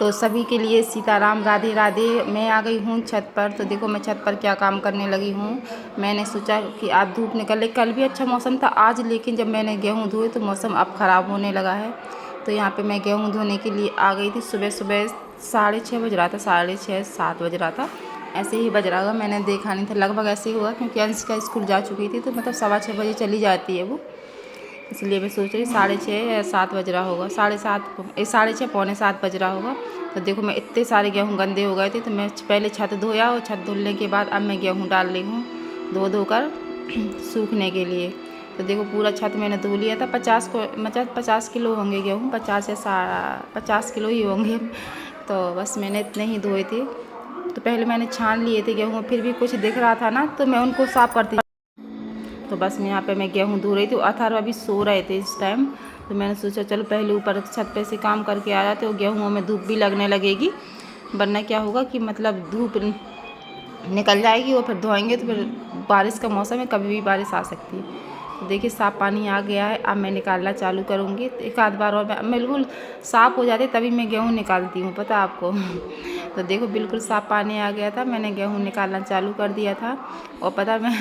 तो सभी के लिए सीताराम, राधे राधे। मैं आ गई हूँ छत पर। तो देखो मैं छत पर क्या काम करने लगी हूँ। मैंने सोचा कि आज धूप निकले, कल भी अच्छा मौसम था आज, लेकिन जब मैंने गेहूँ धोए तो मौसम अब ख़राब होने लगा है। तो यहाँ पे मैं गेहूँ धोने के लिए आ गई थी। सुबह सुबह 6:30 बज रहा था, 6:30 7 बज रहा था, ऐसे ही बज रहा होगा, मैंने देखा नहीं था। लगभग ऐसे ही हुआ क्योंकि अंशिका स्कूल जा चुकी थी, तो मतलब 6:15 बजे चली जाती है वो, इसलिए मैं सोच रही 6:30 या 7 बज रहा होगा, 6:30 6:30 पौने 7 बज रहा होगा। तो देखो मैं इतने सारे गेहूँ गंदे हो गए थे, तो मैं पहले छत धोया और छत धुलने के बाद अब मैं गेहूँ डाल रही हूँ धो कर सूखने के लिए। तो देखो पूरा छत मैंने धो लिया था। 50 किलो होंगे गेहूँ, 50 या 50 किलो ही होंगे। तो बस मैंने इतने ही धोए थे। तो पहले मैंने छान लिए थे गेहूँ, फिर भी कुछ दिख रहा था ना, तो मैं उनको साफ़ करती। तो बस मैं यहाँ पे मैं गेहूँ धो रही थी। अथर्व अभी सो रहे थे इस टाइम, तो मैंने सोचा चलो पहले ऊपर छत पे से काम करके आ जाते हो, गेहूँ में धूप भी लगने लगेगी, वरना क्या होगा कि मतलब धूप निकल जाएगी और फिर धोएंगे तो फिर बारिश का मौसम है, कभी भी बारिश आ सकती है। तो देखिए साफ़ पानी आ गया है, अब मैं निकालना चालू करूँगी। एक आध बार और बिल्कुल साफ़ हो जाती तभी मैं गेहूँ निकालती हूँ, पता है आपको। तो देखो बिल्कुल साफ़ पानी आ गया था, मैंने गेहूँ निकालना चालू कर दिया था। और पता मैं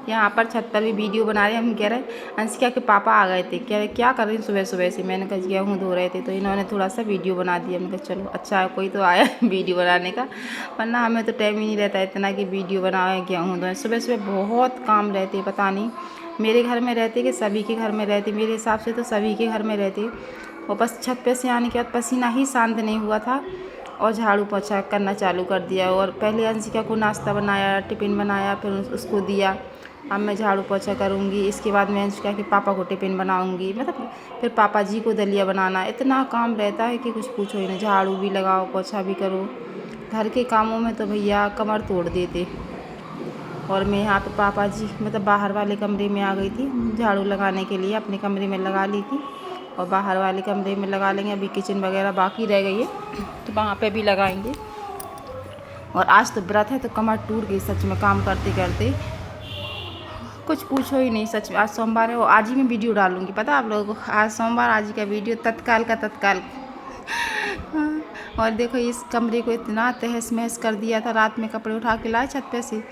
यहाँ पर छत पर भी वीडियो बना रहे, हम कह रहे अंशिका के पापा आ गए थे, कह रहे क्या कर रही सुबह सुबह से। मैंने कहा गेहूँ धो रहे थे, तो इन्होंने थोड़ा सा वीडियो बना दिया। मैंने कहा चलो अच्छा है कोई तो आया वीडियो बनाने का, वरना हमें तो टाइम ही नहीं रहता इतना कि वीडियो बनाए गेहूँ धोएं। सुबह सुबह बहुत काम रहते, पता नहीं मेरे घर में रहते कि सभी के घर में रहते, मेरे हिसाब से तो सभी के घर में रहते। और बस छत पे से आने के बाद पसीना ही शांत नहीं हुआ था और झाड़ू पोछा करना चालू कर दिया। और पहले अंशिका को नाश्ता बनाया, टिफ़िन बनाया, फिर उसको दिया। अब मैं झाड़ू पोछा करूँगी, इसके बाद मैं अंशिका के पापा को टिफ़िन बनाऊँगी, मतलब फिर पापा जी को दलिया बनाना। इतना काम रहता है कि कुछ पूछो ही नहीं, झाड़ू भी लगाओ पोछा भी करो, घर के कामों में तो भैया कमर तोड़ देते। और मैं यहाँ पे पापा जी मतलब बाहर वाले कमरे में आ गई थी झाड़ू लगाने के लिए, अपने कमरे में लगा ली थी और बाहर वाले कमरे में लगा लेंगे। अभी किचन वगैरह बाकी रह गई है तो वहाँ पे भी लगाएंगे। और आज तो व्रत है तो कमर टूट गई सच में, काम करते करते कुछ पूछो ही नहीं सच में। आज सोमवार है और आज ही मैं वीडियो डालूँगी, पता आप लोगों को, आज सोमवार, आज ही का वीडियो तत्काल का तत्काल। और देखो इस कमरे को इतना तहस महस कर दिया था, रात में कपड़े उठा के लाए छत पे से,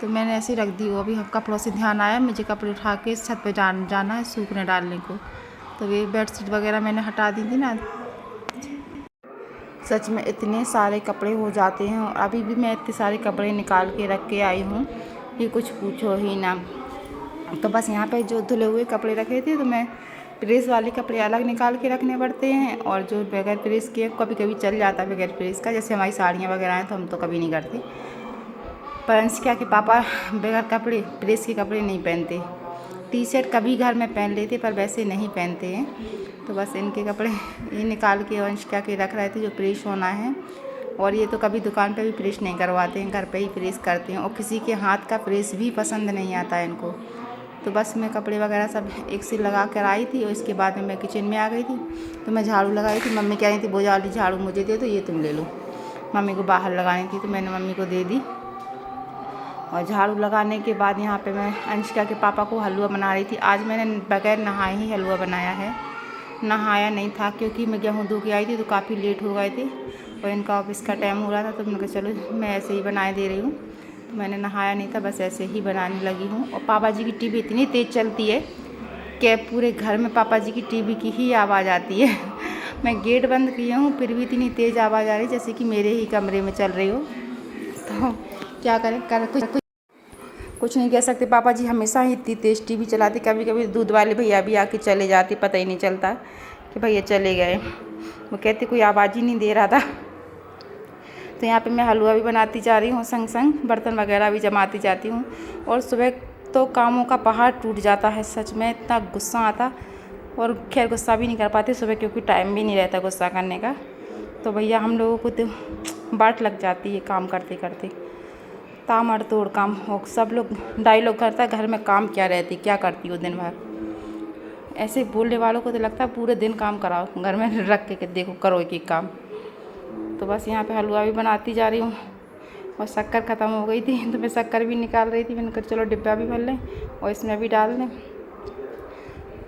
तो मैंने ऐसे ही रख दी। वो अभी कपड़ों से ध्यान आया मुझे कपड़े उठा के छत पे जाना है सूखने डालने को। तो ये बेडशीट वगैरह मैंने हटा दी थी ना। सच में इतने सारे कपड़े हो जाते हैं और अभी भी मैं इतने सारे कपड़े निकाल के रख के आई हूँ कि कुछ पूछो ही ना। तो बस यहाँ पे जो धुले हुए कपड़े रखे थे, तो मैं प्रेस वाले कपड़े अलग निकाल के रखने पड़ते हैं, और जो बगैर प्रेस के कभी कभी चल जाता है बगैर प्रेस का, जैसे हमारी साड़ियाँ वगैरह हैं तो हम तो कभी नहीं करते। पर अंशिका के पापा बगैर कपड़े प्रेस के कपड़े नहीं पहनते। टी शर्ट कभी घर में पहन लेते पर वैसे नहीं पहनते हैं। तो बस इनके कपड़े ये निकाल के अंशिका के रख रहे थे जो प्रेस होना है। और ये तो कभी दुकान पे भी प्रेस नहीं करवाते हैं, घर पे ही प्रेस करते हैं, और किसी के हाथ का प्रेस भी पसंद नहीं आता है इनको। तो बस मैं कपड़े वगैरह सब एक से लगा कर आई थी और इसके बाद में मैं किचन में आ गई थी। तो मैं झाड़ू लगाई थी, मम्मी कह रही थी वो वाली झाड़ू मुझे दे दो, ये तुम ले लो। मम्मी को बाहर लगानी थी तो मैंने मम्मी को दे दी। और झाड़ू लगाने के बाद यहाँ पे मैं अंशिका के पापा को हलवा बना रही थी। आज मैंने बगैर नहाए ही हलवा बनाया है, नहाया नहीं था क्योंकि मैं गेहूँ धो के आई थी तो काफ़ी लेट हो गए थे और इनका ऑफिस का टाइम हो रहा था। तो मैंने कहा चलो मैं ऐसे ही बनाए दे रही हूँ। तो मैंने नहाया नहीं था, बस ऐसे ही बनाने लगी हूँ। और पापा जी की टीवी इतनी तेज़ चलती है कि पूरे घर में पापा जी की टीवी की ही आवाज़ आती है। मैं गेट बंद किया हूँ फिर भी इतनी तेज़ आवाज़ आ रही जैसे कि मेरे ही कमरे में चल रही हो। तो क्या करें, कुछ नहीं कह सकते। पापा जी हमेशा ही इतनी तेज़ टीवी चलाते, कभी कभी दूध वाले भैया भी आके चले जाते, पता ही नहीं चलता कि भैया चले गए। वो कहते कोई आवाज़ ही नहीं दे रहा था। तो यहाँ पे मैं हलवा भी बनाती जा रही हूँ, संग संग बर्तन वगैरह भी जमाती जाती हूँ। और सुबह तो कामों का पहाड़ टूट जाता है, सच में इतना गुस्सा आता। और खैर गुस्सा भी नहीं कर पाते सुबह क्योंकि टाइम भी नहीं रहता गुस्सा करने का। तो भैया हम लोगों को तो बाट लग जाती है काम करते करते, तामड़ तोड़ काम हो। सब लोग डायलॉग करता है घर में काम क्या रहती, क्या करती हो दिन भर। ऐसे बोलने वालों को तो लगता है पूरे दिन काम कराओ, घर में रख के देखो करो एक एक काम। तो बस यहाँ पे हलवा भी बनाती जा रही हूँ। और शक्कर ख़त्म हो गई थी तो मैं शक्कर भी निकाल रही थी। मैंने कहा चलो डिब्बा भी भर लें और इसमें भी डाल दें।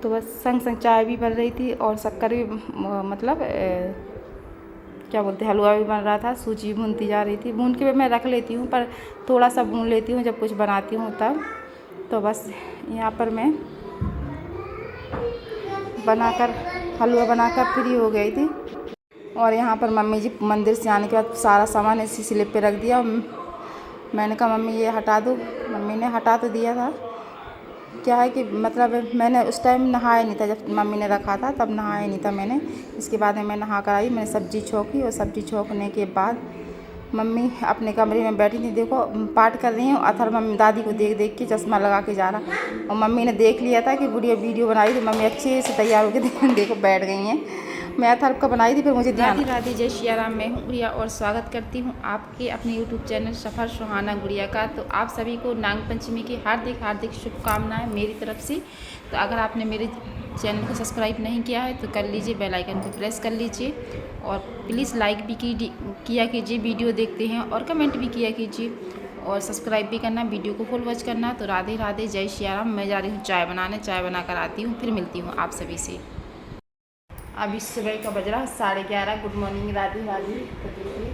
तो बस संग संग चाय भी भर रही थी और शक्कर भी मतलब क्या बोलते हैं, हलवा भी बन रहा था, सूजी भूनती जा रही थी। भून के भी मैं रख लेती हूँ, पर थोड़ा सा भून लेती हूँ जब कुछ बनाती हूँ तब। तो बस यहाँ पर मैं हलवा बनाकर फ्री हो गई थी। और यहाँ पर मम्मी जी मंदिर से आने के बाद सारा सामान इसी स्लिप पे रख दिया। मैंने कहा मम्मी ये हटा दो, मम्मी ने हटा तो दिया था। क्या है कि मतलब मैंने उस टाइम नहाया नहीं था, जब मम्मी ने रखा था तब नहाया नहीं था मैंने। इसके बाद में मैं नहा कर आई, मैंने सब्ज़ी छोंकी और सब्ज़ी छोंकने के बाद मम्मी अपने कमरे में बैठी थी। देखो पाठ कर रही हूँ, अथर मम्मी दादी को देख देख के चश्मा लगा के जा रहा। और मम्मी ने देख लिया था कि बुढ़िया वीडियो बनाई, तो मम्मी अच्छे से तैयार होकर देखो बैठ गई हैं। मैं अथर्व का बनाई थी, फिर मुझे ध्यान। राधे जय श्री राम, मैं हूँ गुड़िया और स्वागत करती हूँ आपके अपने यूट्यूब चैनल सफ़र सुहाना गुड़िया का। तो आप सभी को नाग पंचमी की हार्दिक हार्दिक शुभकामनाएं मेरी तरफ से। तो अगर आपने मेरे चैनल को सब्सक्राइब नहीं किया है तो कर लीजिए, बेल आइकन को प्रेस कर लीजिए और प्लीज़ लाइक भी किया कीजिए, वीडियो देखते हैं, और कमेंट भी किया कीजिए और सब्सक्राइब भी करना, वीडियो को फुल वॉच करना। तो राधे राधे जय श्री राम। मैं जा रही हूँ चाय बनाने, चाय बना कर आती हूँ, फिर मिलती हूँ आप सभी से। अभी सुबह का बज रहा है 11:30। Good morning Radhe Radhe. तो देखिए,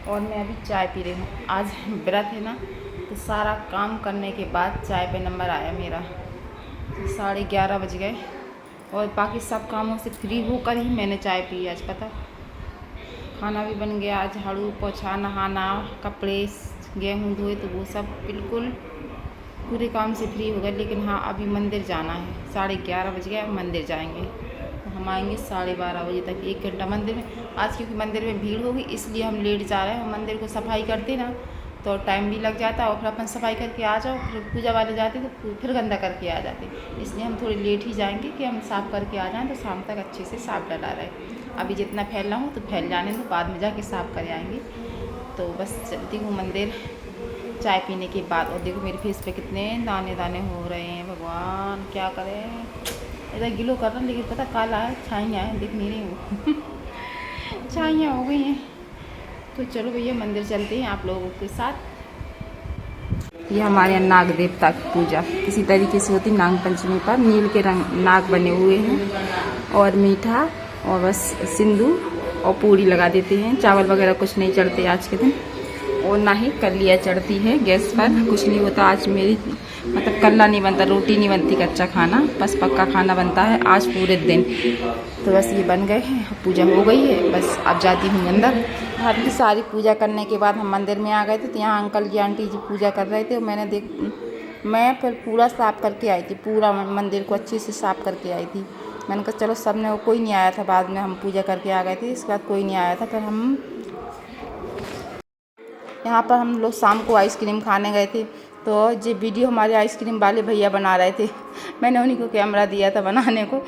और मैं अभी चाय पी रही हूँ। आज व्रत है ना, तो सारा काम करने के बाद चाय पे नंबर आया मेरा। तो 11:30 बज गए और बाकी सब कामों से फ्री होकर ही मैंने चाय पी। आज पता खाना भी बन गया, आज झाड़ू पोछा नहाना, कपड़े गेहूँ धोए, तो वो सब बिल्कुल पूरे काम से फ्री हो गए। लेकिन हाँ, अभी मंदिर जाना है, 11:30 बज गए, अब मंदिर जाएंगे। हम आएंगे 12:30 बजे तक, 1 घंटा मंदिर में। आज क्योंकि मंदिर में भीड़ होगी इसलिए हम लेट जा रहे हैं। मंदिर को सफाई करते ना तो टाइम भी लग जाता, और फिर अपन सफाई करके आ जाओ, फिर पूजा वाले जाते तो फिर गंदा करके आ जाते। इसलिए हम थोड़ी लेट ही जाएंगे कि हम साफ़ करके आ जाएँ, तो शाम तक अच्छे से साफ़ डला रहे। अभी जितना फैलना हो तो फैल जाने दो, बाद में जाके साफ़ कर आएँगे। तो बस चलती हूँ मंदिर चाय पीने के बाद। और देखो मेरे फेस पे कितने दाने दाने हो रहे हैं, भगवान क्या करें। इधर गिलो कर रहा, लेकिन पता काला है, छाइयाँ हैं, दिख नहीं रही हूँ। छाइयाँ हो गई हैं। तो चलो भैया मंदिर चलते हैं आप लोगों के साथ। ये हमारे यहाँ नाग देवता की पूजा इसी तरीके से होती। नाग पंचमी पर नील के रंग नाग बने हुए हैं और मीठा और बस सिंदूर और पूरी लगा देते हैं। चावल वगैरह कुछ नहीं चढ़ते आज के दिन, और ना ही कलिया चढ़ती है गैस पर, कुछ नहीं होता। आज मेरी मतलब कल्ला नहीं बनता, रोटी नहीं बनती, कच्चा खाना बस पक्का खाना बनता है आज पूरे दिन। तो बस ये बन गए हैं, पूजा हो गई है, बस अब जाती हूँ अंदर। घर की सारी पूजा करने के बाद हम मंदिर में आ गए थे। तो यहाँ अंकल जी आंटी जी पूजा कर रहे थे, मैं फिर पूरा साफ़ करके आई थी, पूरा मंदिर को अच्छे से साफ़ करके आई थी। मैंने कहा चलो सब ने, कोई नहीं आया था, बाद में हम पूजा करके आ गए थे, इसके बाद कोई नहीं आया था। फिर हम यहाँ पर हम लोग शाम को आइसक्रीम खाने गए थे। तो ये वीडियो हमारे आइसक्रीम वाले भैया बना रहे थे, मैंने उन्हीं को कैमरा दिया था बनाने को।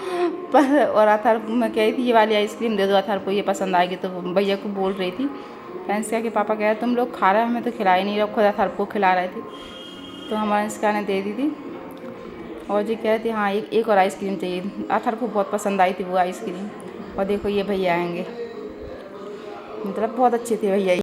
पर और अथर मैं कह रही थी ये वाली आइसक्रीम दे दो, अथर को ये पसंद आएगी। तो भैया को बोल रही थी, फ्रेंड्स क्या कि पापा कह रहे तुम लोग खा रहे हो, हमें तो खिला ही नहीं रहे, खुद अथर को खिला रहे थे। तो हमारे इसका ने दे दी थी। और जी कह रहे थे हाँ एक और आइसक्रीम चाहिए, अथर को बहुत पसंद आई थी वो आइसक्रीम। और देखो ये भैया आएंगे, मतलब बहुत अच्छे थे भैया।